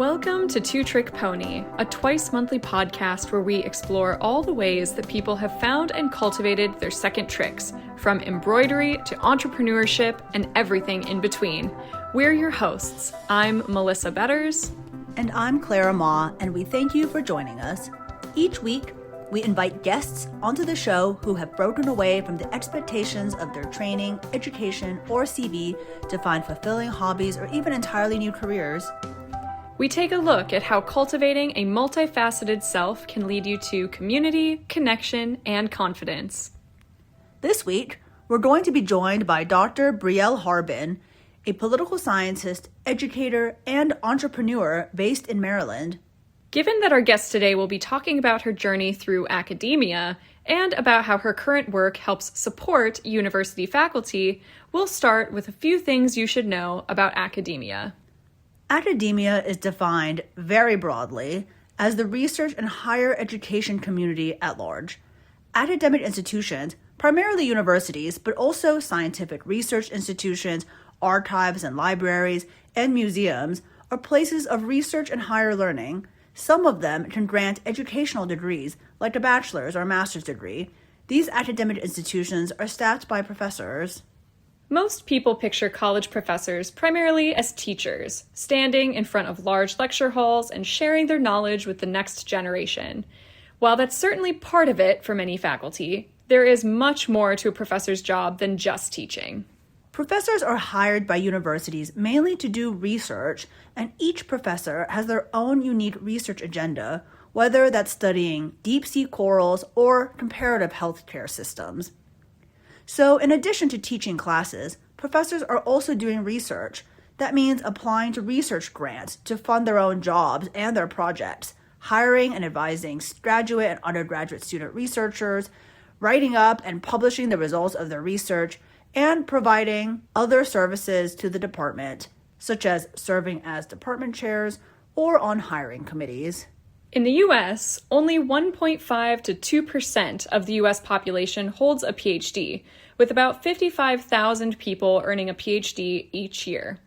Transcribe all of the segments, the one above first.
Welcome to Two Trick Pony, a twice-monthly podcast where we explore all the ways that people have found and cultivated their second tricks, from embroidery to entrepreneurship and everything in between. We're your hosts. I'm Melissa Betters. And I'm Clara Ma, and we thank you for joining us. Each week, we invite guests onto the show who have broken away from the expectations of their training, education, or CV to find fulfilling hobbies or even entirely new careers. We take a look at how cultivating a multifaceted self can lead you to community, connection, and confidence. This week, we're going to be joined by Dr. Brielle Harbin, a political scientist, educator, and entrepreneur based in Maryland. Given that our guest today will be talking about her journey through academia and about how her current work helps support university faculty, we'll start with a few things you should know about academia. Academia is defined very broadly as the research and higher education community at large. Academic institutions, primarily universities, but also scientific research institutions, archives and libraries, and museums, are places of research and higher learning. Some of them can grant educational degrees, like a bachelor's or master's degree. These academic institutions are staffed by professors. Most people picture college professors primarily as teachers, standing in front of large lecture halls and sharing their knowledge with the next generation. While that's certainly part of it for many faculty, there is much more to a professor's job than just teaching. Professors are hired by universities mainly to do research, and each professor has their own unique research agenda, whether that's studying deep-sea corals or comparative healthcare systems. So in addition to teaching classes, professors are also doing research. That means applying to research grants to fund their own jobs and their projects, hiring and advising graduate and undergraduate student researchers, writing up and publishing the results of their research, and providing other services to the department, such as serving as department chairs or on hiring committees. In the U.S., only 1.5 to 2% of the U.S. population holds a PhD, with about 55,000 people earning a PhD each year.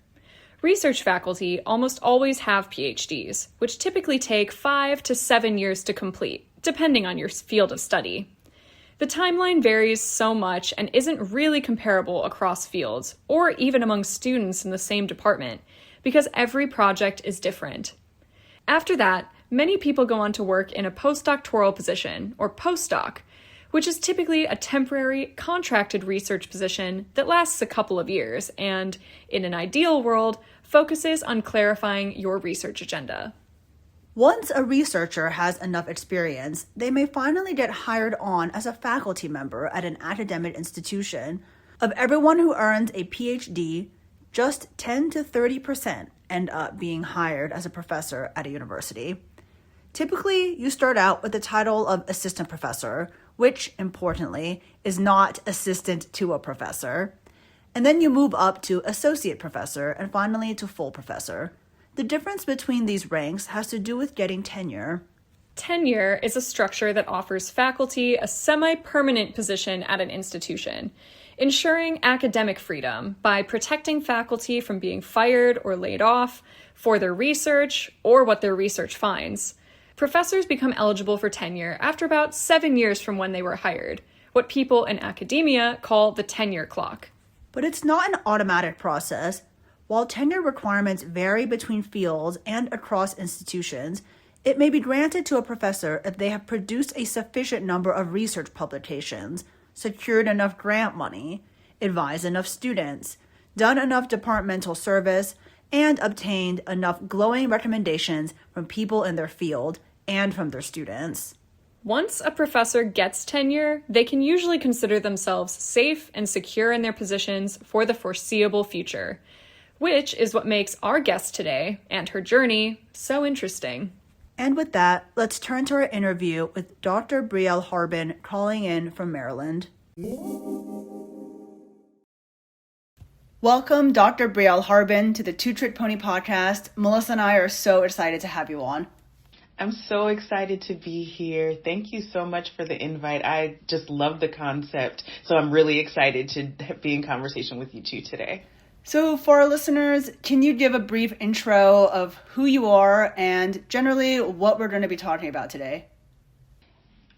Research faculty almost always have PhDs, which typically take 5 to 7 years to complete, depending on your field of study. The timeline varies so much and isn't really comparable across fields, or even among students in the same department, because every project is different. After that, many people go on to work in a postdoctoral position, or postdoc, which is typically a temporary, contracted research position that lasts a couple of years and, in an ideal world, focuses on clarifying your research agenda. Once a researcher has enough experience, they may finally get hired on as a faculty member at an academic institution. Of everyone who earns a PhD, just 10 to 30% end up being hired as a professor at a university. Typically, you start out with the title of assistant professor, which, importantly, is not assistant to a professor. And then you move up to associate professor and finally to full professor. The difference between these ranks has to do with getting tenure. Tenure is a structure that offers faculty a semi-permanent position at an institution, ensuring academic freedom by protecting faculty from being fired or laid off for their research or what their research finds. Professors become eligible for tenure after about 7 years from when they were hired, what people in academia call the tenure clock. But it's not an automatic process. While tenure requirements vary between fields and across institutions, it may be granted to a professor if they have produced a sufficient number of research publications, secured enough grant money, advised enough students, done enough departmental service, and obtained enough glowing recommendations from people in their field and from their students. Once a professor gets tenure, they can usually consider themselves safe and secure in their positions for the foreseeable future, which is what makes our guest today and her journey so interesting. And with that, let's turn to our interview with Dr. Brielle Harbin, calling in from Maryland. Welcome, Dr. Brielle Harbin, to the Two Trick Pony podcast. Melissa and I are so excited to have you on. I'm so excited to be here. Thank you so much for the invite. I just love the concept. So I'm really excited to be in conversation with you two today. So for our listeners, can you give a brief intro of who you are and generally what we're going to be talking about today?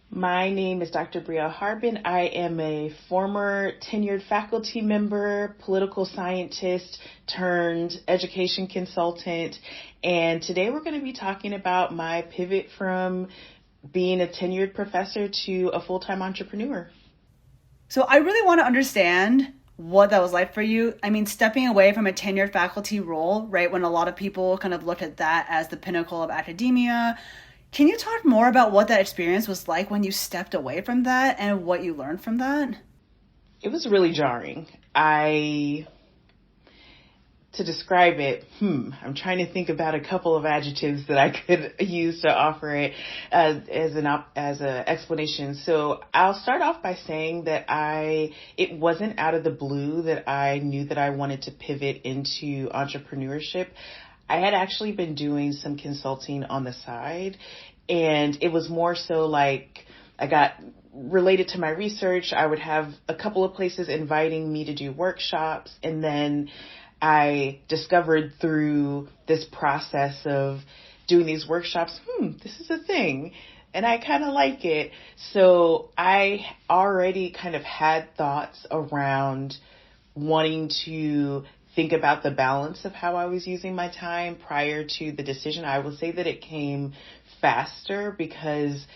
My name is Dr. Brielle Harbin. I am a former tenured faculty member, political scientist turned education consultant. And today we're going to be talking about my pivot from being a tenured professor to a full-time entrepreneur. So I really want to understand what that was like for you. I mean, stepping away from a tenured faculty role, right, when a lot of people kind of look at that as the pinnacle of academia. Can you talk more about what that experience was like when you stepped away from that and what you learned from that? It was really jarring. To describe it, I'm trying to think about a couple of adjectives that I could use to offer it as an explanation. So I'll start off by saying that it wasn't out of the blue that I knew that I wanted to pivot into entrepreneurship. I had actually been doing some consulting on the side, and it was more so like I got related to my research. I would have a couple of places inviting me to do workshops, and then I discovered through this process of doing these workshops, this is a thing, and I kind of like it. So I already kind of had thoughts around wanting to think about the balance of how I was using my time prior to the decision. I will say that it came faster because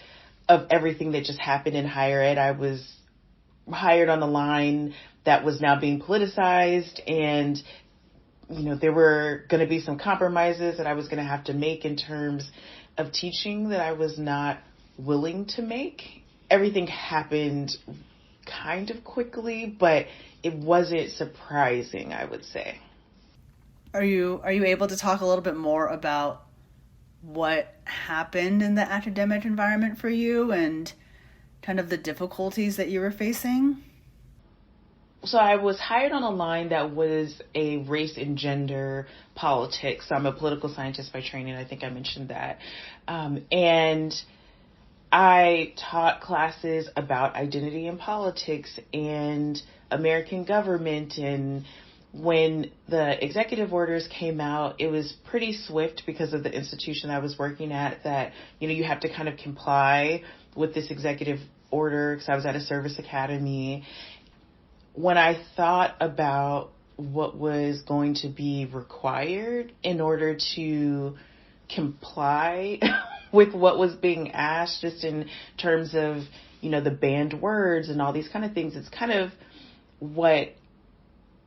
of everything that just happened in higher ed. I was hired on a line that was now being politicized, and there were going to be some compromises that I was going to have to make in terms of teaching that I was not willing to make. Everything happened kind of quickly, but it wasn't surprising, I would say. Are you able to talk a little bit more about what happened in the academic environment for you and kind of the difficulties that you were facing? So I was hired on a line that was a race and gender politics. I'm a political scientist by training. I think I mentioned that. And I taught classes about identity and politics and American government. And when the executive orders came out, it was pretty swift because of the institution I was working at that, you have to kind of comply with this executive order because I was at a service academy. When I thought about what was going to be required in order to comply with what was being asked, just in terms of, the banned words and all these kind of things, it's kind of what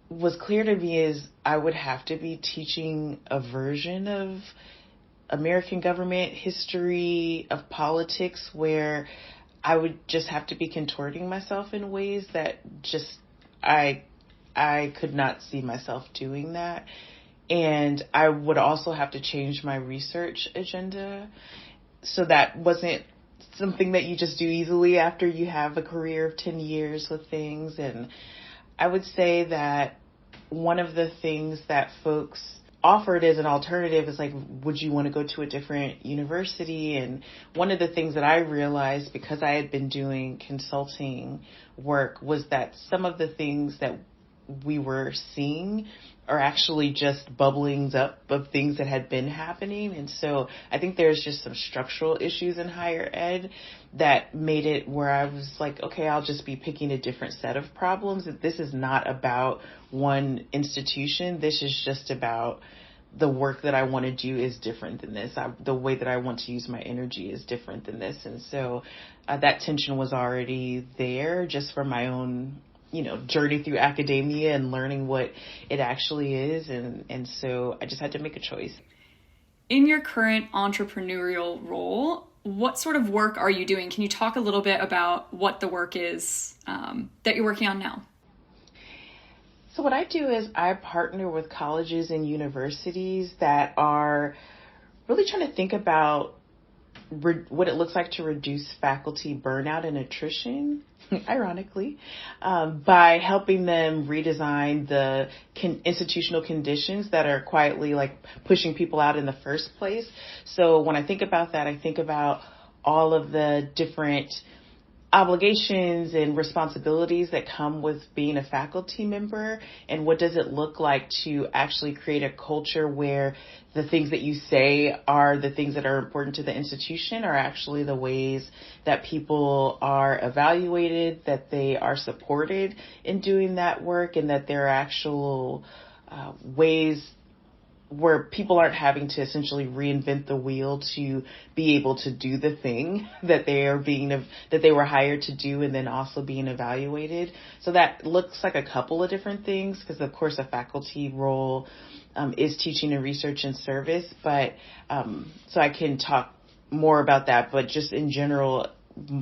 was clear to me is I would have to be teaching a version of American government history, of politics, where I would just have to be contorting myself in ways that just I could not see myself doing that. And I would also have to change my research agenda. So that wasn't something that you just do easily after you have a career of 10 years with things. And I would say that one of the things that folks offered as an alternative is like, would you want to go to a different university? And one of the things that I realized because I had been doing consulting work was that some of the things that we were seeing are actually just bubblings up of things that had been happening. And so I think there's just some structural issues in higher ed that made it where I was like, okay, I'll just be picking a different set of problems. This is not about one institution. This is just about the work that I want to do is different than this. The way that I want to use my energy is different than this. And so that tension was already there just for my own journey through academia and learning what it actually is. And so I just had to make a choice. In your current entrepreneurial role, what sort of work are you doing? Can you talk a little bit about what the work is that you're working on now? So what I do is I partner with colleges and universities that are really trying to think about what it looks like to reduce faculty burnout and attrition, ironically, by helping them redesign the institutional conditions that are quietly like pushing people out in the first place. So when I think about that, I think about all of the different obligations and responsibilities that come with being a faculty member, and what does it look like to actually create a culture where the things that you say are the things that are important to the institution are actually the ways that people are evaluated, that they are supported in doing that work, and that there are actual ways where people aren't having to essentially reinvent the wheel to be able to do the thing that they were hired to do, and then also being evaluated. So that looks like a couple of different things, because of course a faculty role is teaching and research and service, but so I can talk more about that. But just in general,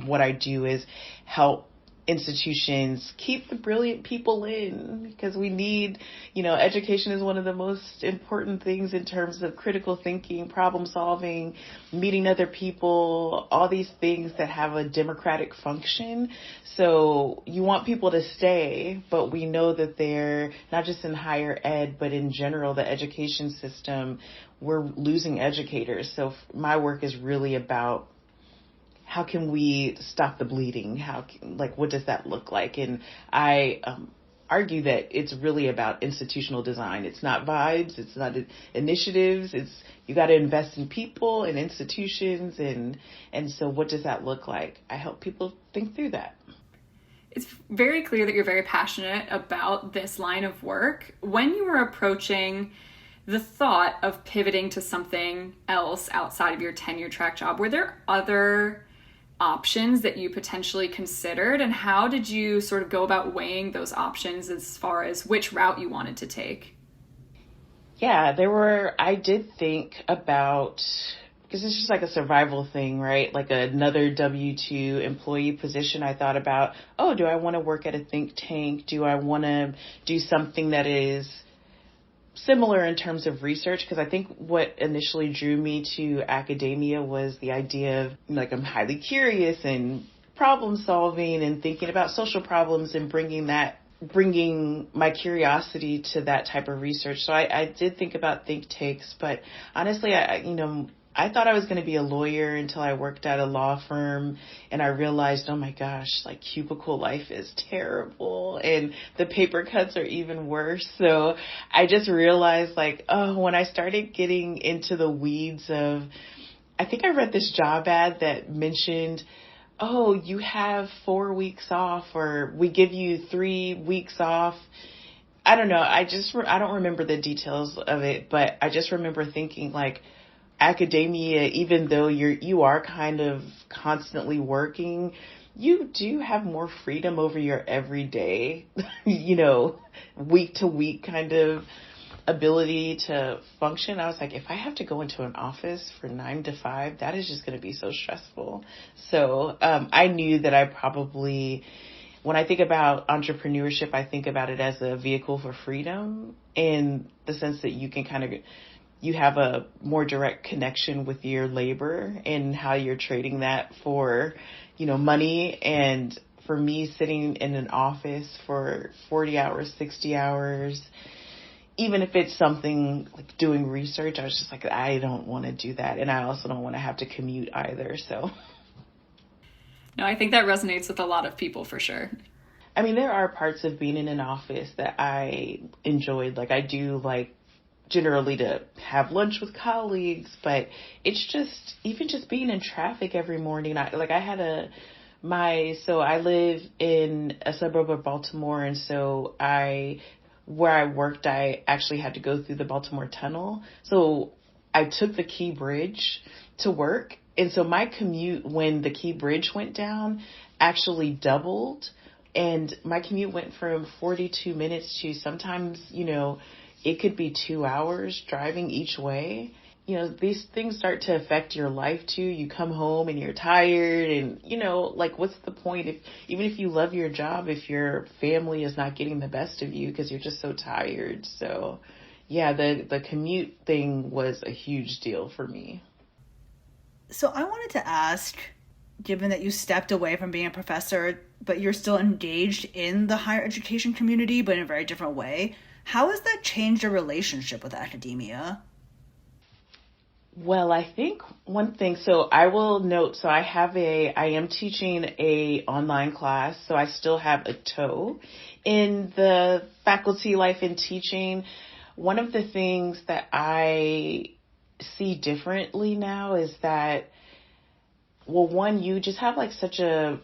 what I do is help institutions keep the brilliant people in, because we need, education is one of the most important things in terms of critical thinking, problem solving, meeting other people, all these things that have a democratic function. So you want people to stay, but we know that they're not just in higher ed, but in general, the education system, we're losing educators. So my work is really about how can we stop the bleeding? What does that look like? And I argue that it's really about institutional design. It's not vibes. It's not initiatives. You got to invest in people and institutions. And so what does that look like? I help people think through that. It's very clear that you're very passionate about this line of work. When you were approaching the thought of pivoting to something else outside of your tenure track job, were there other options that you potentially considered, and how did you sort of go about weighing those options as far as which route you wanted to take? Yeah, I did think about, because it's just like a survival thing, right? Like another W-2 employee position. I thought about, do I want to work at a think tank? Do I want to do something that is similar in terms of research? Because I think what initially drew me to academia was the idea of, I'm highly curious and problem solving and thinking about social problems and bringing my curiosity to that type of research. So I did think about think tanks, but honestly, I thought I was going to be a lawyer until I worked at a law firm, and I realized, oh my gosh, cubicle life is terrible, and the paper cuts are even worse. So I just realized when I started getting into the weeds of, I think I read this job ad that mentioned, you have 4 weeks off, or we give you 3 weeks off. I don't know. I don't remember the details of it, but I just remember thinking academia, even though you are kind of constantly working, you do have more freedom over your everyday, week to week kind of ability to function. I was like, if I have to go into an office for 9 to 5, that is just going to be so stressful. So I knew that I probably, when I think about entrepreneurship, I think about it as a vehicle for freedom, in the sense that you can you have a more direct connection with your labor and how you're trading that for, money. And for me, sitting in an office for 40 hours, 60 hours, even if it's something like doing research, I was just like, I don't want to do that. And I also don't want to have to commute either. So. No, I think that resonates with a lot of people for sure. I mean, there are parts of being in an office that I enjoyed. I do generally to have lunch with colleagues, but it's just, even just being in traffic every morning. I live in a suburb of Baltimore, and so where I worked, I actually had to go through the Baltimore Tunnel. So I took the Key Bridge to work. And so my commute, when the Key Bridge went down, actually doubled. And my commute went from 42 minutes to sometimes, it could be 2 hours driving each way. These things start to affect your life too. You come home and you're tired, and, what's the point even if you love your job, if your family is not getting the best of you because you're just so tired. So yeah, the commute thing was a huge deal for me. So I wanted to ask, given that you stepped away from being a professor, but you're still engaged in the higher education community, but in a very different way, how has that changed your relationship with academia? Well, I think one thing, so I will note, so I am teaching a online class, so I still have a toe in the faculty life and teaching. One of the things that I see differently now is that, well, one, you just have like such a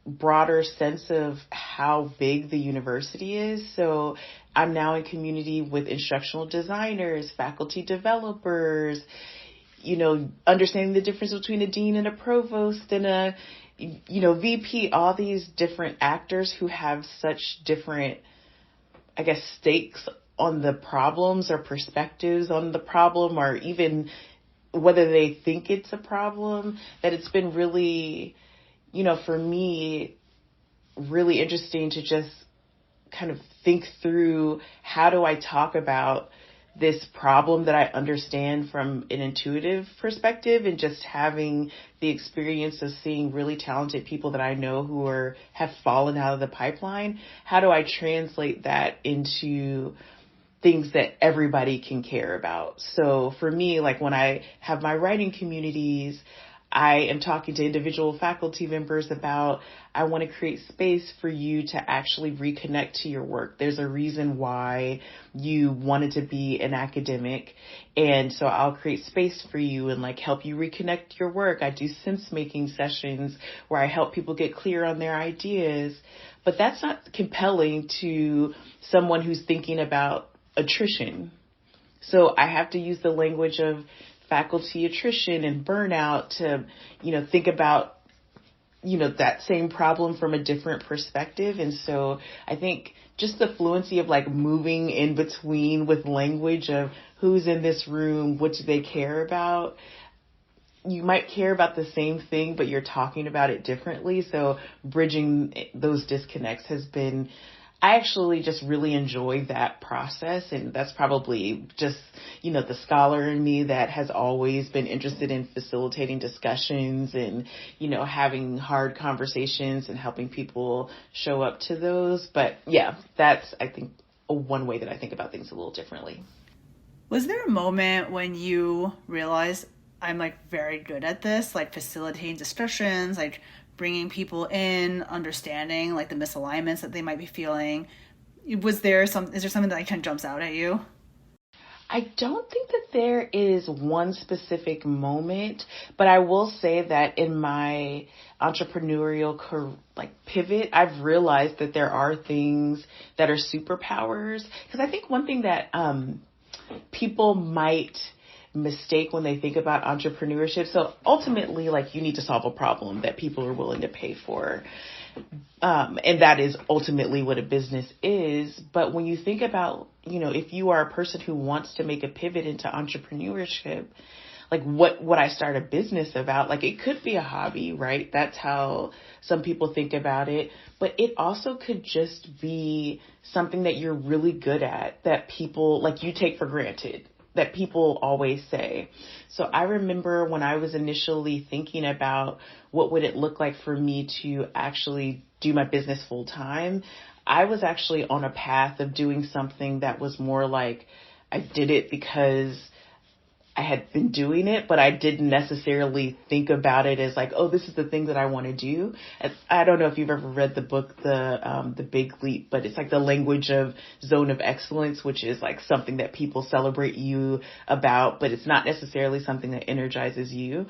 broader sense of how big the university is. So I'm now in community with instructional designers, faculty developers, understanding the difference between a dean and a provost and a, VP, all these different actors who have such different, I guess, stakes on the problems or perspectives on the problem, or even whether they think it's a problem, that it's been really, for me, really interesting to just kind of think through, how do I talk about this problem that I understand from an intuitive perspective, and just having the experience of seeing really talented people that I know who have fallen out of the pipeline. How do I translate that into things that everybody can care about? So for me, like when I have my writing communities, I am talking to individual faculty members about, I want to create space for you to actually reconnect to your work. There's a reason why you wanted to be an academic. And so I'll create space for you and like help you reconnect to your work. I do sense making sessions where I help people get clear on their ideas, but that's not compelling to someone who's thinking about attrition. So I have to use the language of faculty attrition and burnout to, think about, that same problem from a different perspective. And so I think just the fluency of like moving in between with language of who's in this room, what do they care about? You might care about the same thing, but you're talking about it differently. So bridging those disconnects has been, I actually just really enjoy that process. And that's probably just, the scholar in me that has always been interested in facilitating discussions and, having hard conversations and helping people show up to those. But yeah, that's, I think, one way that I think about things a little differently. Was there a moment when you realized, I'm like very good at this, like facilitating discussions, like bringing people in, understanding like the misalignments that they might be feeling? Is there something that like, kind of jumps out at you? I don't think that there is one specific moment, but I will say that in my entrepreneurial pivot, I've realized that there are things that are superpowers. Because I think one thing that people might mistake when they think about entrepreneurship. So ultimately, like, you need to solve a problem that people are willing to pay for. And that is ultimately what a business is. But when you think about, if you are a person who wants to make a pivot into entrepreneurship, like what I start a business about, like it could be a hobby, right? That's how some people think about it. But it also could just be something that you're really good at, that people like you take for granted, that people always say. So I remember when I was initially thinking about what would it look like for me to actually do my business full time, I was actually on a path of doing something that was more like I did it because I had been doing it, but I didn't necessarily think about it as like, oh, this is the thing that I want to do. I don't know if you've ever read the book, The Big Leap, but it's like the language of zone of excellence, which is like something that people celebrate you about, but it's not necessarily something that energizes you.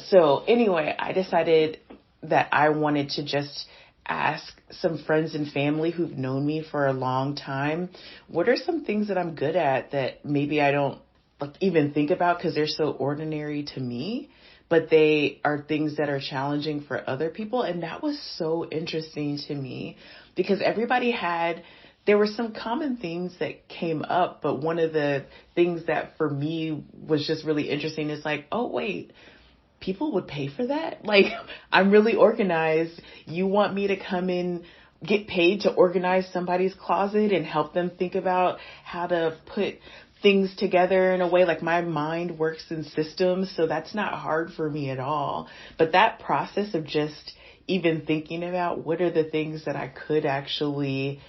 So anyway, I decided that I wanted to just ask some friends and family who've known me for a long time, what are some things that I'm good at that maybe I don't like even think about because they're so ordinary to me, but they are things that are challenging for other people. And that was so interesting to me because there were some common themes that came up, but one of the things that for me was just really interesting is like, oh wait, people would pay for that? Like, I'm really organized. You want me to come in, get paid to organize somebody's closet and help them think about how to put things together in a way, like my mind works in systems. So that's not hard for me at all. But that process of just even thinking about what are the things that I could actually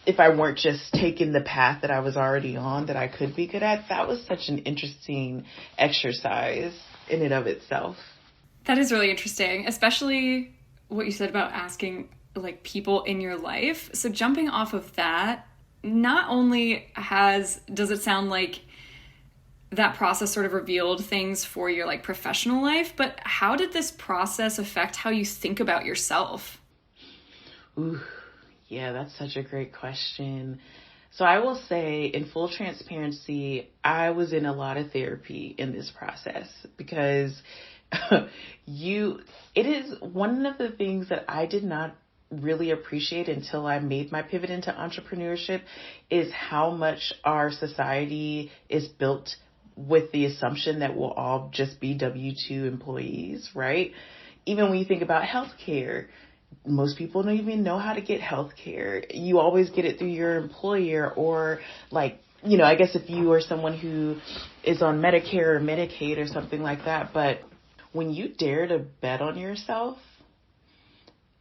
if I weren't just taking the path that I was already on that I could be good at. That was such an interesting exercise in and of itself. That is really interesting, especially what you said about asking like people in your life. So jumping off of that, not only does it sound like that process sort of revealed things for your like professional life, but how did this process affect how you think about yourself? Ooh, yeah, that's such a great question. So I will say, in full transparency, I was in a lot of therapy in this process because it is one of the things that I did not really appreciate until I made my pivot into entrepreneurship is how much our society is built with the assumption that we'll all just be W-2 employees, right? Even when you think about healthcare, most people don't even know how to get healthcare. You always get it through your employer, or like, I guess if you are someone who is on Medicare or Medicaid or something like that. But when you dare to bet on yourself,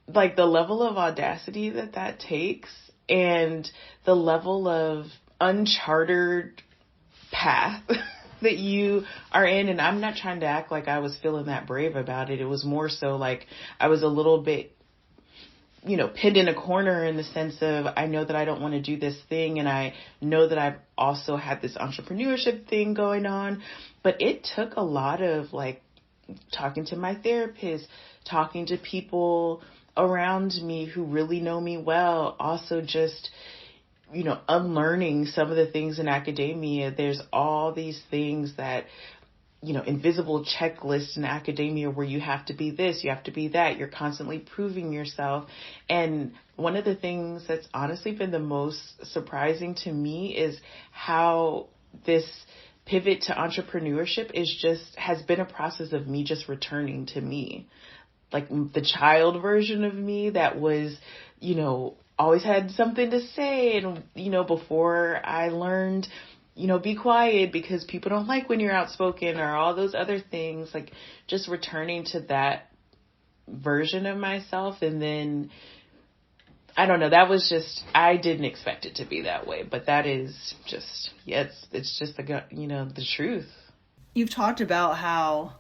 like the level of audacity that takes and the level of uncharted path that you are in. And I'm not trying to act like I was feeling that brave about it. It was more so like I was a little bit, pinned in a corner in the sense of, I know that I don't want to do this thing. And I know that I've also had this entrepreneurship thing going on, but it took a lot of like talking to my therapist, talking to people around me who really know me well. Also just, unlearning some of the things in academia. There's all these things that, invisible checklists in academia where you have to be this, you have to be that. You're constantly proving yourself. And one of the things that's honestly been the most surprising to me is how this pivot to entrepreneurship has been a process of me just returning to me. Like the child version of me that was, always had something to say. And, before I learned, be quiet because people don't like when you're outspoken or all those other things, like just returning to that version of myself. And then, I don't know, that was just, I didn't expect it to be that way, but that is just, it's just the truth. You've talked about how,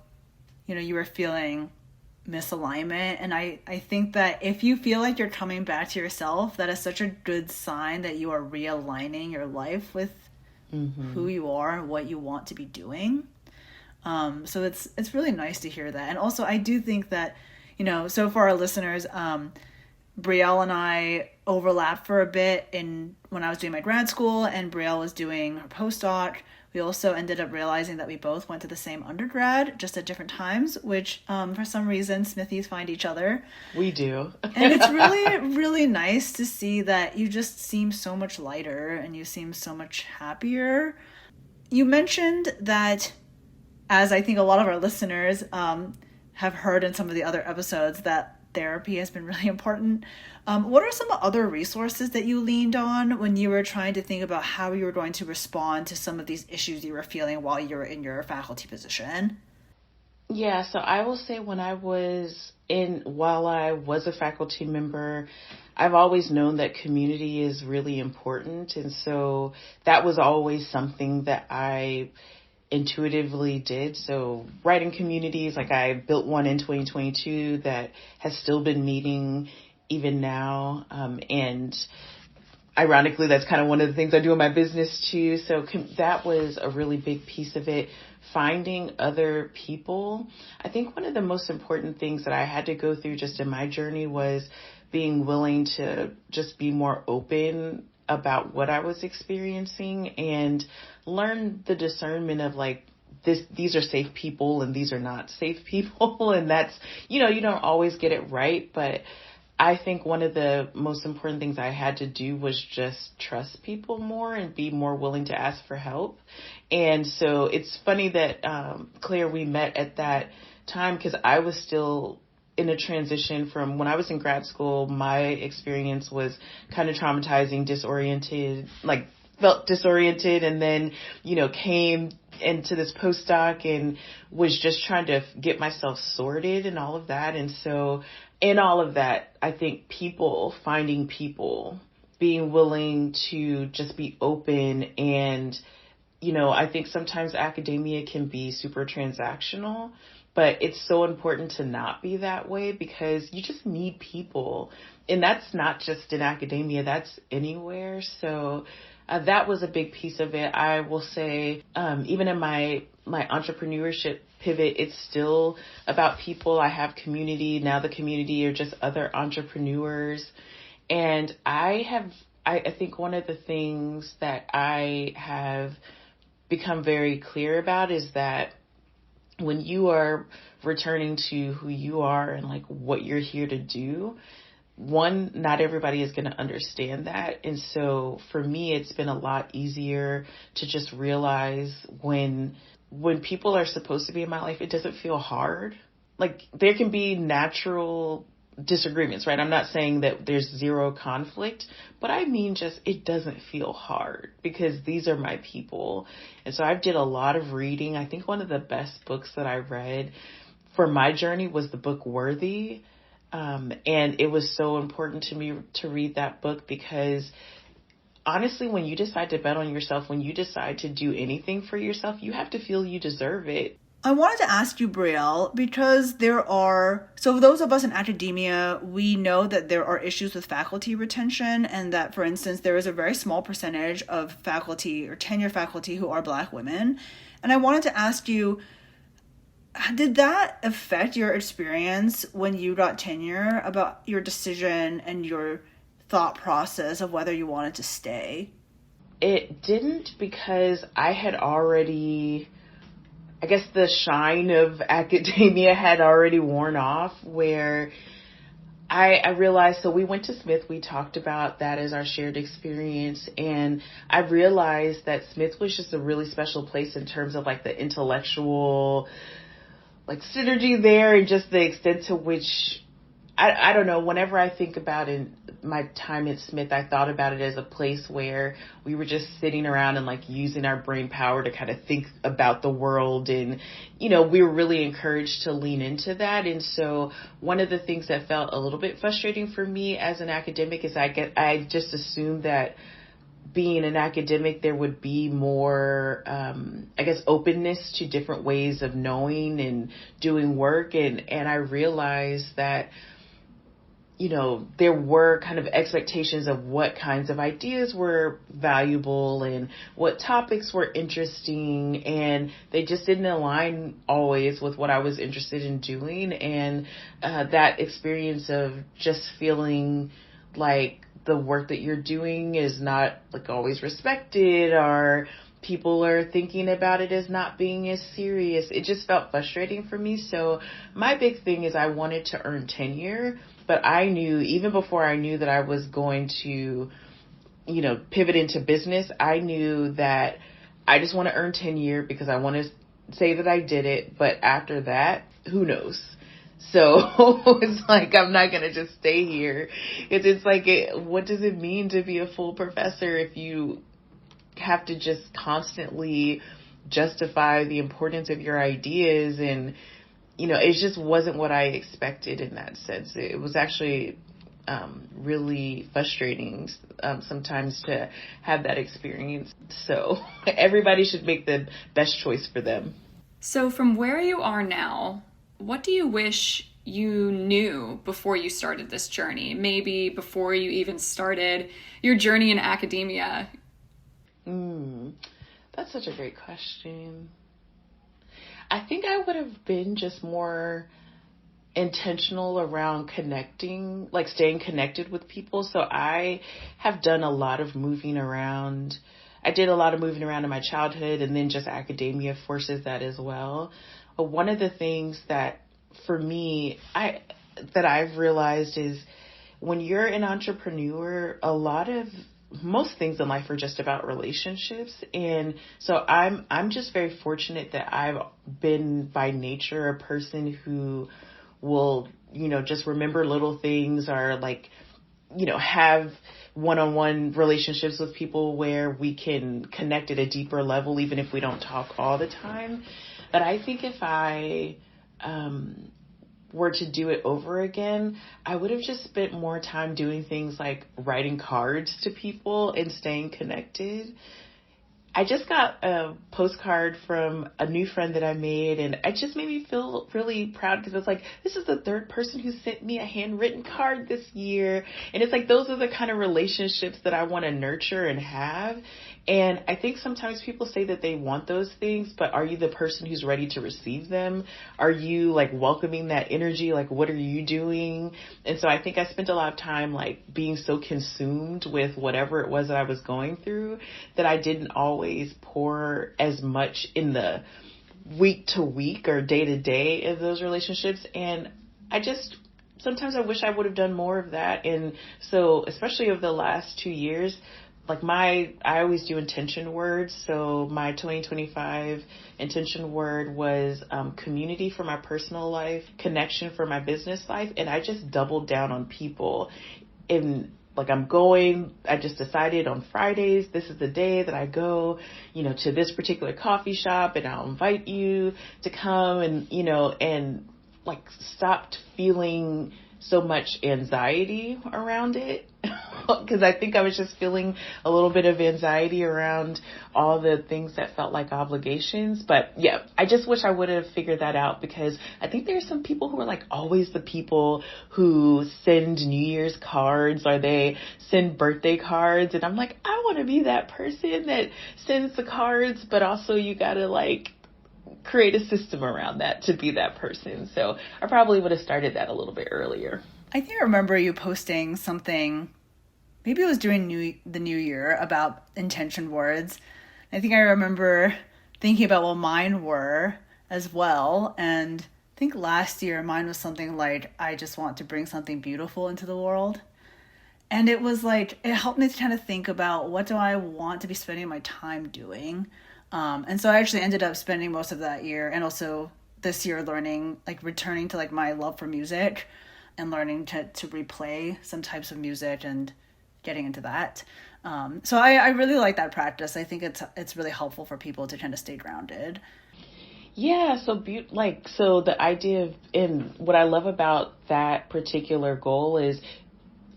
you were feeling misalignment. And I think that if you feel like you're coming back to yourself, that is such a good sign that you are realigning your life with who you are and what you want to be doing. So it's really nice to hear that. And also I do think that, so for our listeners, Brielle and I overlapped for a bit when I was doing my grad school and Brielle was doing her postdoc. We also ended up realizing that we both went to the same undergrad, just at different times, which for some reason Smithies find each other. We do. And it's really, really nice to see that you just seem so much lighter and you seem so much happier. You mentioned that, as I think a lot of our listeners have heard in some of the other episodes, that therapy has been really important. What are some other resources that you leaned on when you were trying to think about how you were going to respond to some of these issues you were feeling while you were in your faculty position? Yeah, so I will say while I was a faculty member, I've always known that community is really important. And so that was always something that I intuitively did. So writing communities, like I built one in 2022 that has still been meeting even now. And ironically, that's kind of one of the things I do in my business too. So that was a really big piece of it. Finding other people. I think one of the most important things that I had to go through just in my journey was being willing to just be more open about what I was experiencing and learn the discernment of like, these are safe people and these are not safe people. And that's, you don't always get it right. But I think one of the most important things I had to do was just trust people more and be more willing to ask for help. And so it's funny that, Claire, we met at that time because I was still in a transition from when I was in grad school. My experience was kind of traumatizing, felt disoriented, and then, came into this postdoc and was just trying to get myself sorted and all of that. And so in all of that, I think finding people being willing to just be open. And, I think sometimes academia can be super transactional, but it's so important to not be that way, because you just need people. And that's not just in academia, that's anywhere. So that was a big piece of it. I will say, even in my entrepreneurship pivot, it's still about people. I have community. Now the community are just other entrepreneurs. And I think one of the things that I have become very clear about is that when you are returning to who you are and like what you're here to do, one, not everybody is going to understand that. And so for me, it's been a lot easier to just realize when people are supposed to be in my life, it doesn't feel hard. Like there can be natural disagreements, right? I'm not saying that there's zero conflict, but I mean just it doesn't feel hard because these are my people. And so I did a lot of reading. I think one of the best books that I read for my journey was the book Worthy. And it was so important to me to read that book because honestly, when you decide to bet on yourself, when you decide to do anything for yourself, you have to feel you deserve it. I wanted to ask you, Brielle, because so those of us in academia, we know that there are issues with faculty retention, and that, for instance, there is a very small percentage of faculty or tenure faculty who are Black women. And I wanted to ask you, did that affect your experience when you got tenure, about your decision and your thought process of whether you wanted to stay? It didn't, because I had already, I guess the shine of academia had already worn off, where I realized, so we went to Smith, we talked about that as our shared experience, and I realized that Smith was just a really special place in terms of like the intellectual like synergy there, and just the extent to which, I don't know, whenever I think about in my time at Smith, I thought about it as a place where we were just sitting around and like using our brain power to kind of think about the world. And, we were really encouraged to lean into that. And so one of the things that felt a little bit frustrating for me as an academic is I just assumed that being an academic, there would be more, openness to different ways of knowing and doing work. And I realized that, there were kind of expectations of what kinds of ideas were valuable and what topics were interesting. And they just didn't align always with what I was interested in doing. And that experience of just feeling like the work that you're doing is not like always respected, or people are thinking about it as not being as serious. It just felt frustrating for me. So my big thing is I wanted to earn tenure, but I knew even before I knew that I was going to, pivot into business, I knew that I just want to earn tenure because I want to say that I did it. But after that, who knows? So it's like, I'm not going to just stay here. It's like, what does it mean to be a full professor if you have to just constantly justify the importance of your ideas? And, it just wasn't what I expected in that sense. It was actually really frustrating sometimes to have that experience. So everybody should make the best choice for them. So from where you are now, what do you wish you knew before you started this journey? Maybe before you even started your journey in academia? That's such a great question. I think I would have been just more intentional around connecting, like staying connected with people. So I have done a lot of moving around. I did a lot of moving around in my childhood, and then just academia forces that as well. But one of the things that for me, that I've realized is when you're an entrepreneur, most things in life are just about relationships. And so I'm just very fortunate that I've been by nature a person who will, just remember little things, or like, have one-on-one relationships with people where we can connect at a deeper level, even if we don't talk all the time. But I think if I were to do it over again, I would have just spent more time doing things like writing cards to people and staying connected. I just got a postcard from a new friend that I made, and it just made me feel really proud because it's like, this is the third person who sent me a handwritten card this year. And it's like, those are the kind of relationships that I want to nurture and have. And I think sometimes people say that they want those things, but are you the person who's ready to receive them? Are you like welcoming that energy? Like, what are you doing? And so I think I spent a lot of time like being so consumed with whatever it was that I was going through that I didn't always pour as much in the week to week or day to day of those relationships. And sometimes I wish I would have done more of that. And so, especially over the last 2 years, like I always do intention words. So my 2025 intention word was community for my personal life, connection for my business life. And I just doubled down on people. And like I just decided on Fridays, this is the day that I go, to this particular coffee shop, and I'll invite you to come, and, and like stopped feeling so much anxiety around it. Because I think I was just feeling a little bit of anxiety around all the things that felt like obligations. But yeah, I just wish I would have figured that out, because I think there's some people who are like always the people who send New Year's cards or they send birthday cards. And I'm like, I want to be that person that sends the cards, but also you got to like create a system around that to be that person. So I probably would have started that a little bit earlier. I think I remember you posting something, maybe it was during the new year, about intention words. I think I remember thinking about what mine were as well. And I think last year mine was something like, I just want to bring something beautiful into the world. And it was like, it helped me to kind of think about, what do I want to be spending my time doing? And so I actually ended up spending most of that year, and also this year, learning, like returning to like my love for music and learning to replay some types of music and getting into that. So I really like that practice. I think it's really helpful for people to kind of stay grounded. Yeah, so the idea of, and what I love about that particular goal is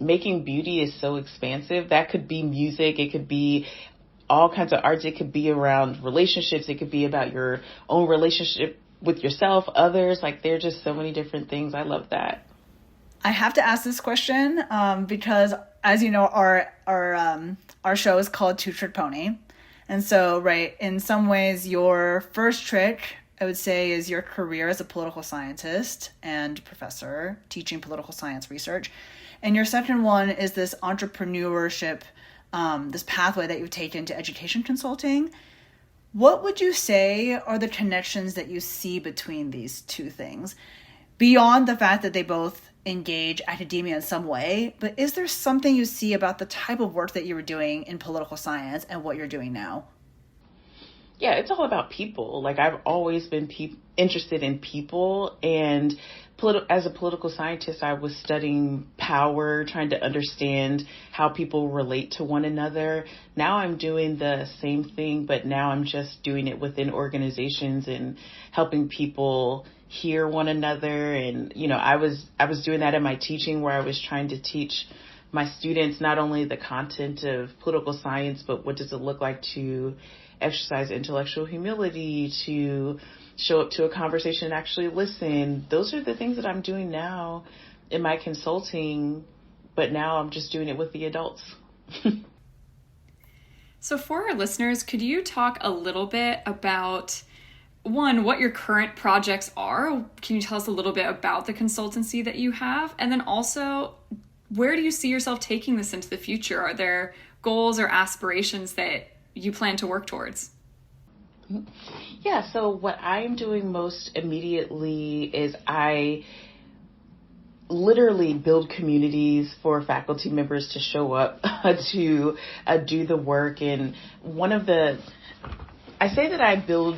making beauty is so expansive. That could be music, it could be all kinds of arts, it could be around relationships, it could be about your own relationship with yourself, others. Like, there are just so many different things. I love that. I have to ask this question because, as you know, our show is called Two Trick Pony. And so, right, in some ways, your first trick, I would say, is your career as a political scientist and professor teaching political science research. And your second one is this entrepreneurship, this pathway that you've taken to education consulting. What would you say are the connections that you see between these two things? Beyond the fact that they both engage academia in some way, but is there something you see about the type of work that you were doing in political science and what you're doing now? Yeah, it's all about people. Like, I've always been interested in people, and as a political scientist, I was studying power, trying to understand how people relate to one another. Now I'm doing the same thing, but now I'm just doing it within organizations and helping people hear one another. And, I was doing that in my teaching, where I was trying to teach my students not only the content of political science, but what does it look like to exercise intellectual humility, to show up to a conversation and actually listen. Those are the things that I'm doing now in my consulting, but now I'm just doing it with the adults. So for our listeners, could you talk a little bit about, one, what your current projects are? Can you tell us a little bit about the consultancy that you have? And then also, where do you see yourself taking this into the future? Are there goals or aspirations that you plan to work towards? Yeah, so what I'm doing most immediately is I literally build communities for faculty members to show up to do the work. And I say that I build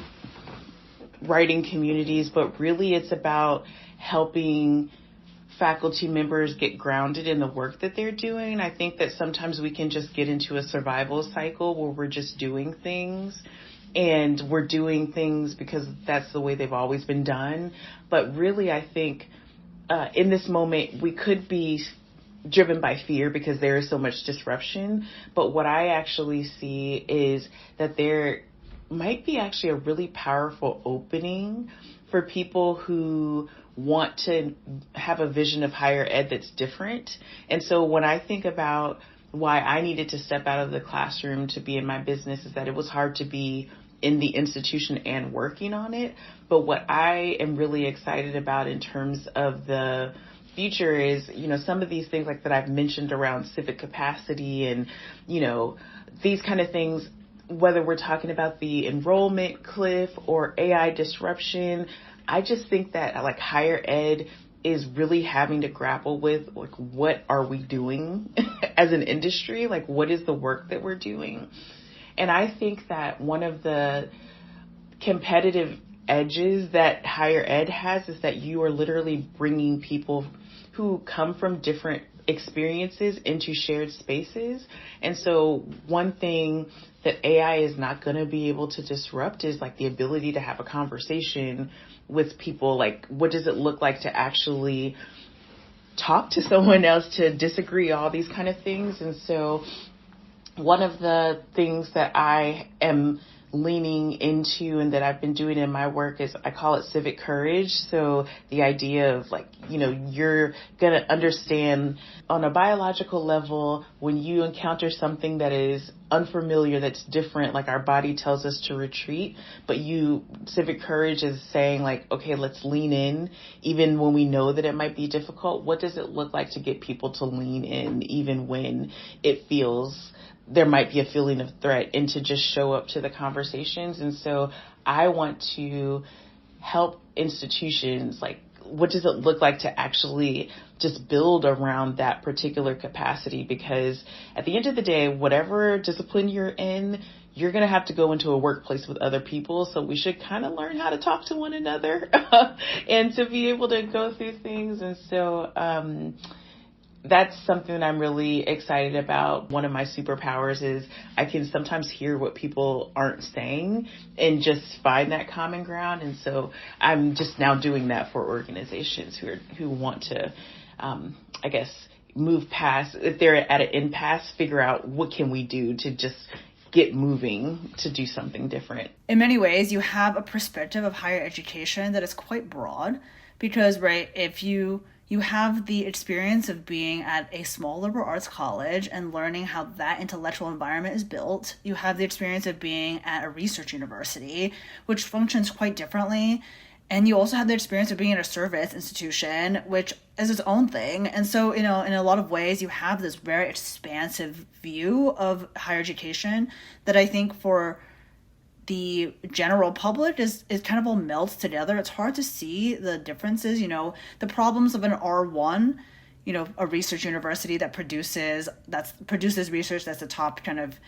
writing communities, but really it's about helping faculty members get grounded in the work that they're doing. I think that sometimes we can just get into a survival cycle where we're just doing things, and we're doing things because that's the way they've always been done. But really, I think in this moment, we could be driven by fear because there is so much disruption. But what I actually see is that there might be actually a really powerful opening for people who want to have a vision of higher ed that's different. And so when I think about why I needed to step out of the classroom to be in my business, is that it was hard to be in the institution and working on it. But what I am really excited about in terms of the future is, some of these things like that I've mentioned around civic capacity and, these kind of things, whether we're talking about the enrollment cliff or AI disruption, I just think that like higher ed is really having to grapple with like, what are we doing as an industry? Like, what is the work that we're doing? And I think that one of the competitive edges that higher ed has is that you are literally bringing people who come from different experiences into shared spaces. And so one thing that AI is not going to be able to disrupt is like the ability to have a conversation with people. Like, what does it look like to actually talk to someone else, to disagree, all these kind of things. And so one of the things that I am leaning into and that I've been doing in my work is I call it civic courage. So the idea of like, you're going to understand on a biological level when you encounter something that is unfamiliar, that's different, like our body tells us to retreat, but civic courage is saying like, okay, let's lean in even when we know that it might be difficult. What does it look like to get people to lean in even when it feels there might be a feeling of threat, and to just show up to the conversations? And so I want to help institutions, like, what does it look like to actually just build around that particular capacity? Because at the end of the day, whatever discipline you're in, you're going to have to go into a workplace with other people. So we should kind of learn how to talk to one another and to be able to go through things. And so, that's something that I'm really excited about. One of my superpowers is I can sometimes hear what people aren't saying and just find that common ground. And so I'm just now doing that for organizations who want to, I guess, move past, if they're at an impasse, figure out what can we do to just get moving to do something different. In many ways, you have a perspective of higher education that is quite broad because, right, if you have the experience of being at a small liberal arts college and learning how that intellectual environment is built. You have the experience of being at a research university, which functions quite differently. And you also have the experience of being at a service institution, which is its own thing. And so, in a lot of ways, you have this very expansive view of higher education that I think for the general public is kind of all melts together. It's hard to see the differences, the problems of an R1, a research university that produces research that's the top kind of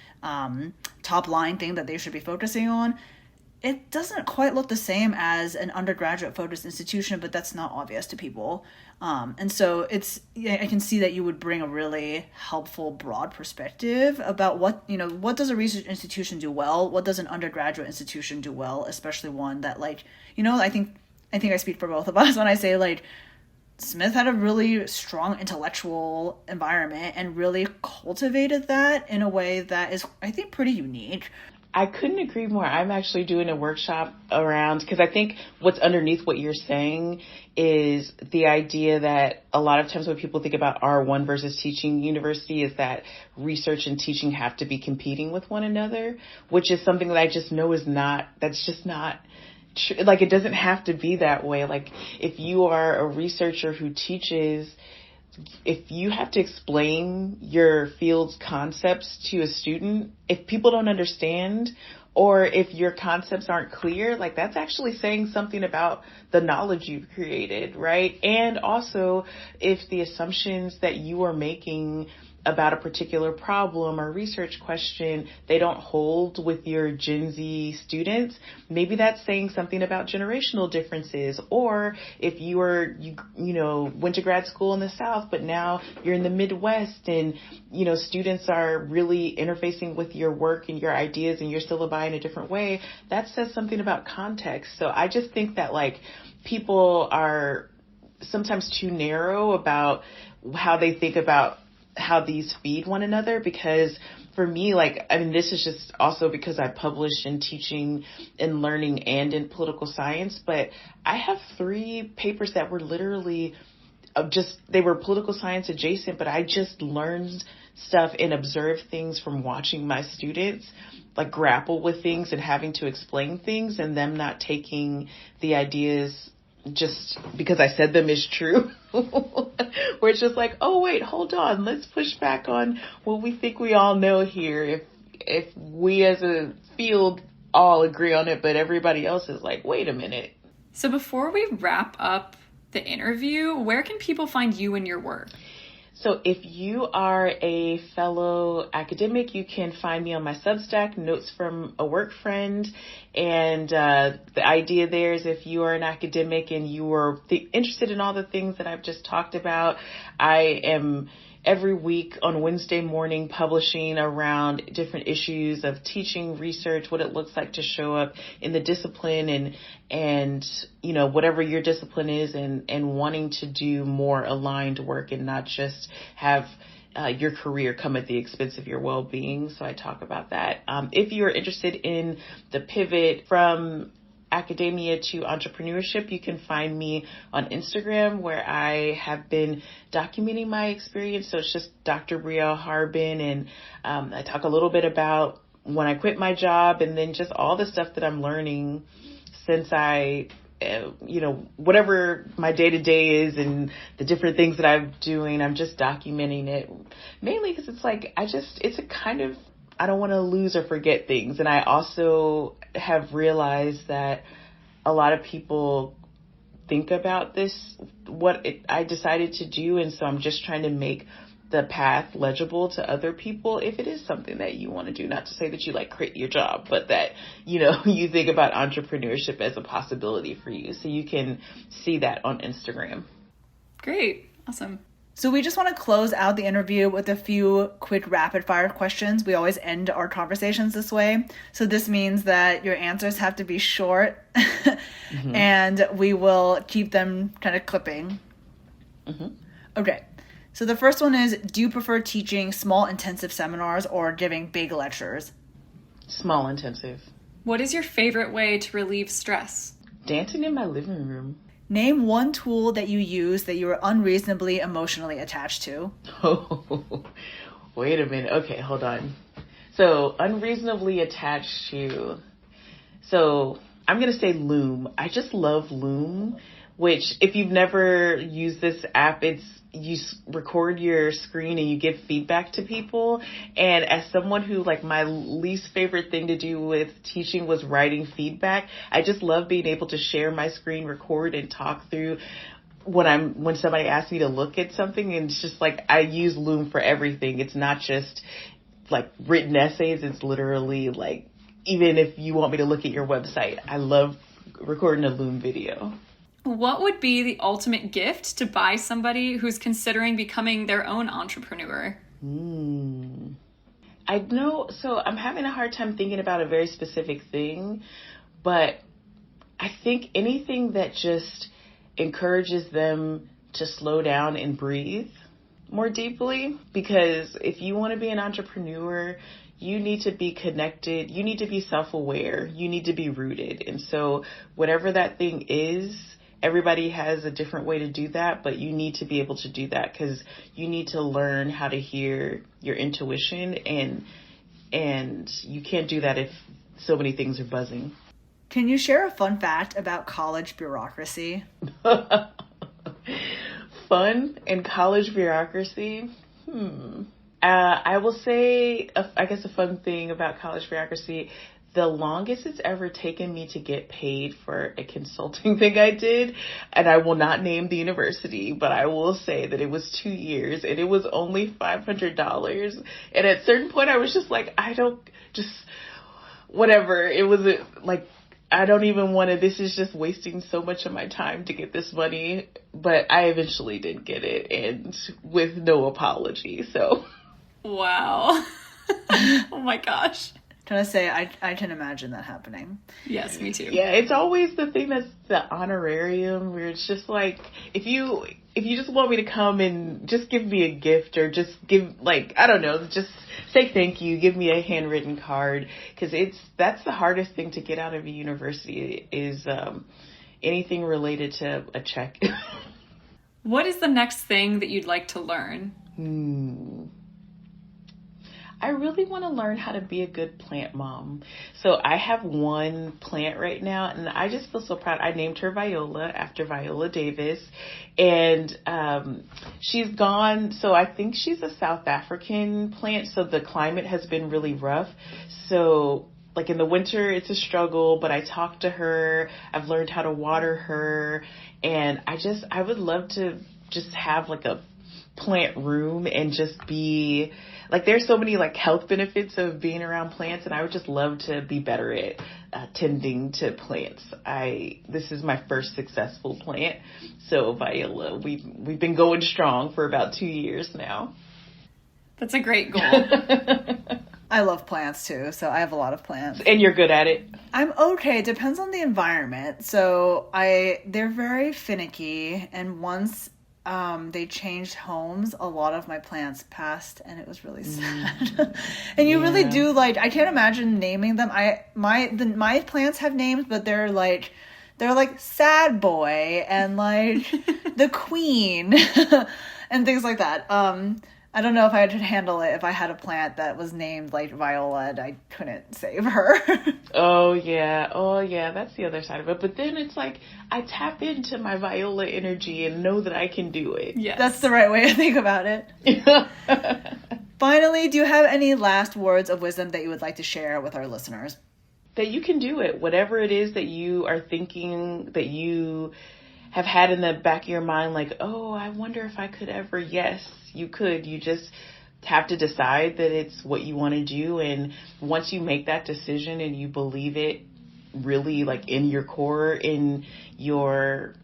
top line thing that they should be focusing on. It doesn't quite look the same as an undergraduate focused institution, but that's not obvious to people. And so I can see that you would bring a really helpful broad perspective about what does a research institution do well? What does an undergraduate institution do well? Especially one that I think I speak for both of us when I say like Smith had a really strong intellectual environment and really cultivated that in a way that is, I think, pretty unique. I couldn't agree more. I'm actually doing a workshop around, because I think what's underneath what you're saying is the idea that a lot of times when people think about R1 versus teaching university is that research and teaching have to be competing with one another, which is something that I just know that's just not true. Like, it doesn't have to be that way. Like, if you are a researcher who teaches, if you have to explain your field's concepts to a student, if people don't understand, or if your concepts aren't clear, like that's actually saying something about the knowledge you've created, right? And also, if the assumptions that you are making about a particular problem or research question, they don't hold with your Gen Z students, maybe that's saying something about generational differences. Or if you went to grad school in the South, but now you're in the Midwest and, students are really interfacing with your work and your ideas and you're syllabi in a different way, that says something about context. So I just think that people are sometimes too narrow about how they think about how these feed one another. Because for me, this is just also because I publish in teaching and learning and in political science, but I have 3 papers that were literally they were political science adjacent, but I just learned stuff and observed things from watching my students grapple with things and having to explain things, and them not taking the ideas just because I said them is true. Where it's just oh wait, hold on, let's push back on what we think we all know here. If we as a field all agree on it, but everybody else is wait a minute. So before we wrap up the interview, where can people find you and your work? So if you are a fellow academic, you can find me on my Substack, Notes from a Work Friend. And the idea there is if you are an academic and you are interested in all the things that I've just talked about, I am every week on Wednesday morning publishing around different issues of teaching, research, what it looks like to show up in the discipline and whatever your discipline is, and wanting to do more aligned work and not just have your career come at the expense of your well-being. So I talk about that. If you're interested in the pivot from academia to entrepreneurship, you can find me on Instagram, where I have been documenting my experience. So it's just Dr. Brielle Harbin, and I talk a little bit about when I quit my job, and then just all the stuff that I'm learning since I whatever my day-to-day is and the different things that I'm doing, I'm just documenting it, mainly because it's a kind of, I don't want to lose or forget things. And I also have realized that a lot of people think about this, I decided to do. And so I'm just trying to make the path legible to other people if it is something that you want to do. Not to say that you quit your job, but that, you think about entrepreneurship as a possibility for you. So you can see that on Instagram. Great. Awesome. So we just want to close out the interview with a few quick rapid fire questions. We always end our conversations this way. So this means that your answers have to be short and we will keep them kind of clipping. Okay. So the first one is, do you prefer teaching small intensive seminars or giving big lectures? Small intensive. What is your favorite way to relieve stress? Dancing in my living room. Name one tool that you use that you are unreasonably emotionally attached to. Oh, wait a minute. Okay, hold on. So, unreasonably attached to. So, I'm going to say Loom. I just love Loom, which if you've never used this app, you record your screen and you give feedback to people. And as someone who my least favorite thing to do with teaching was writing feedback, I just love being able to share my screen, record, and talk through when somebody asks me to look at something. And it's just I use Loom for everything. It's not just written essays. It's literally even if you want me to look at your website, I love recording a Loom video. What would be the ultimate gift to buy somebody who's considering becoming their own entrepreneur? I know, so I'm having a hard time thinking about a very specific thing, but I think anything that just encourages them to slow down and breathe more deeply. Because if you want to be an entrepreneur, you need to be connected, you need to be self-aware, you need to be rooted. And so whatever that thing is, everybody has a different way to do that, but you need to be able to do that because you need to learn how to hear your intuition, and you can't do that if so many things are buzzing. Can you share a fun fact about college bureaucracy? Fun and college bureaucracy? I will say, I guess a fun thing about college bureaucracy, the longest it's ever taken me to get paid for a consulting thing I did, and I will not name the university, but I will say that it was 2 years and it was only $500. And at a certain point I was just whatever. It was I don't even want to, this is just wasting so much of my time to get this money, but I eventually did get it, and with no apology, so. Wow. Oh my gosh. trying to say I can imagine that happening. Yes, me too. Yeah, it's always the thing that's the honorarium where it's just like, if you just want me to come and just give me a gift or just give, like, I don't know, just say thank you, give me a handwritten card, because that's the hardest thing to get out of a university is anything related to a check. What is the next thing that you'd like to learn? I really want to learn how to be a good plant mom. So I have one plant right now, and I just feel so proud. I named her Viola after Viola Davis, and she's gone. So I think she's a South African plant, so the climate has been really rough. So like in the winter, it's a struggle, but I talk to her. I've learned how to water her, and I would love to just have like a plant room and just be like, there's so many like health benefits of being around plants, and I would just love to be better at tending to plants. This is my first successful plant. So Viola, we've been going strong for about 2 years now. That's a great goal. I love plants too, so I have a lot of plants. And you're good at it? I'm okay. It depends on the environment. So they're very finicky, and once they changed homes, a lot of my plants passed, and it was really sad. And you really do, like, I can't imagine naming them. My plants have names, but they're like Sad Boy and like the Queen and things like that. I don't know if I could handle it if I had a plant that was named like Viola and I couldn't save her. Oh yeah, that's the other side of it. But then it's like, I tap into my Viola energy and know that I can do it. Yes. That's the right way to think about it. Finally, do you have any last words of wisdom that you would like to share with our listeners? That you can do it. Whatever it is that you are thinking, that you have had in the back of your mind, like, oh, I wonder if I could ever. Yes, you could. You just have to decide that it's what you want to do. And once you make that decision and you believe it really, like, in your core, in your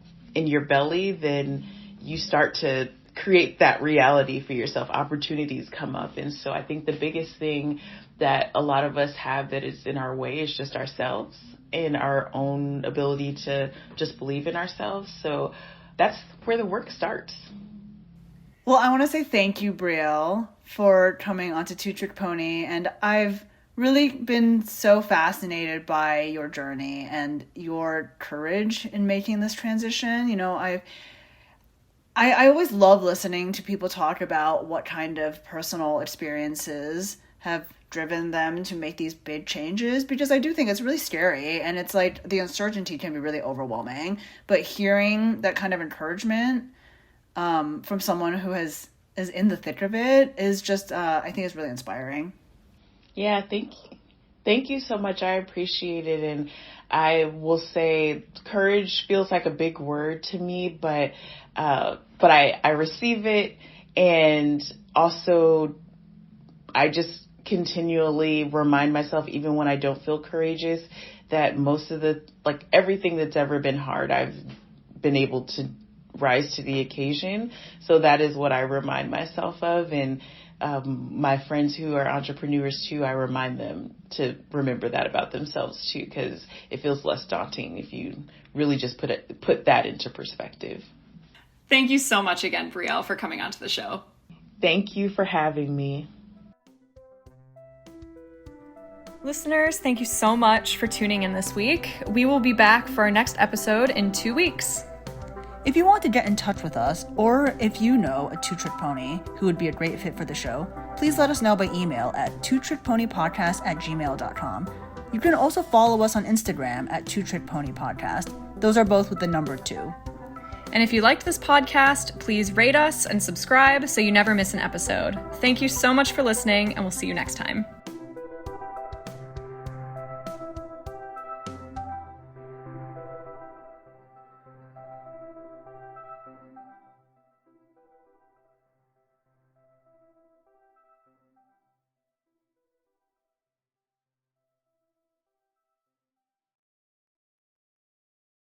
belly, then you start to create that reality for yourself. Opportunities come up. And so I think the biggest thing that a lot of us have that is in our way is just ourselves and our own ability to just believe in ourselves. So that's where the work starts. Well, I want to say thank you, Brielle, for coming onto Two Trick Pony. And I've really been so fascinated by your journey and your courage in making this transition. You know, I always love listening to people talk about what kind of personal experiences have driven them to make these big changes, because I do think it's really scary, and it's like the uncertainty can be really overwhelming. But hearing that kind of encouragement from someone who is in the thick of it is just, I think it's really inspiring. Yeah, thank you so much. I appreciate it. And I will say courage feels like a big word to me, but I receive it. And also I just continually remind myself, even when I don't feel courageous, that most of everything that's ever been hard, I've been able to rise to the occasion. So that is what I remind myself of. And my friends who are entrepreneurs too, I remind them to remember that about themselves too, because it feels less daunting if you really just put that into perspective. Thank you so much again, Brielle, for coming onto the show. Thank you for having me. Listeners, thank you so much for tuning in this week. We will be back for our next episode in 2 weeks. If you want to get in touch with us, or if you know a two-trick pony who would be a great fit for the show, please let us know by email at twotrickponypodcast@gmail.com. You can also follow us on Instagram at twotrickponypodcast. Those are both with the number 2. And if you liked this podcast, please rate us and subscribe so you never miss an episode. Thank you so much for listening, and we'll see you next time.